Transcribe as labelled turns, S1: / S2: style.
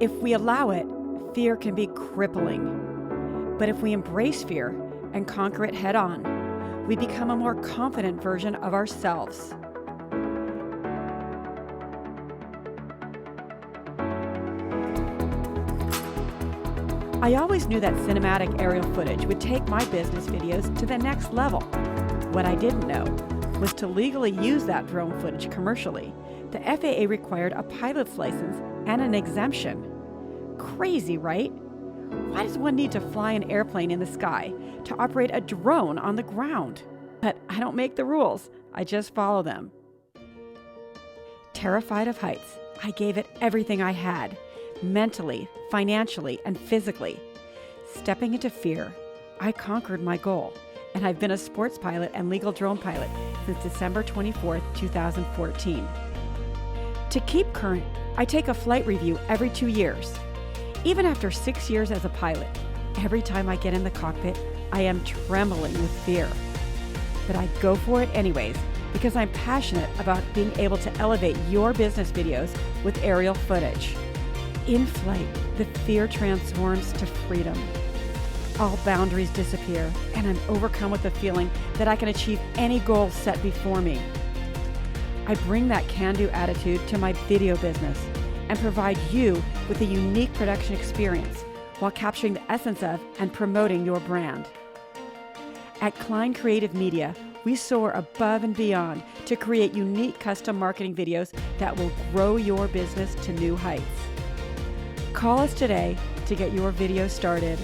S1: If we allow it, fear can be crippling. But if we embrace fear and conquer it head on, we become a more confident version of ourselves. I always knew that cinematic aerial footage would take my business videos to the next level. What I didn't know was to legally use that drone footage commercially, the FAA required a pilot's license and an exemption. Crazy, right? Why does one need to fly an airplane in the sky to operate a drone on the ground? But I don't make the rules, I just follow them. Terrified of heights, I gave it everything I had, mentally, financially, and physically. Stepping into fear, I conquered my goal, and I've been a sports pilot and legal drone pilot since December 24, 2014. To keep current, I take a flight review every 2 years. Even after 6 years as a pilot, every time I get in the cockpit, I am trembling with fear. But I go for it anyways because I'm passionate about being able to elevate your business videos with aerial footage. In flight, the fear transforms to freedom. All boundaries disappear, and I'm overcome with the feeling that I can achieve any goal set before me. I bring that can-do attitude to my video business and provide you with a unique production experience while capturing the essence of and promoting your brand. At Klein Creative Media, we soar above and beyond to create unique custom marketing videos that will grow your business to new heights. Call us today to get your video started.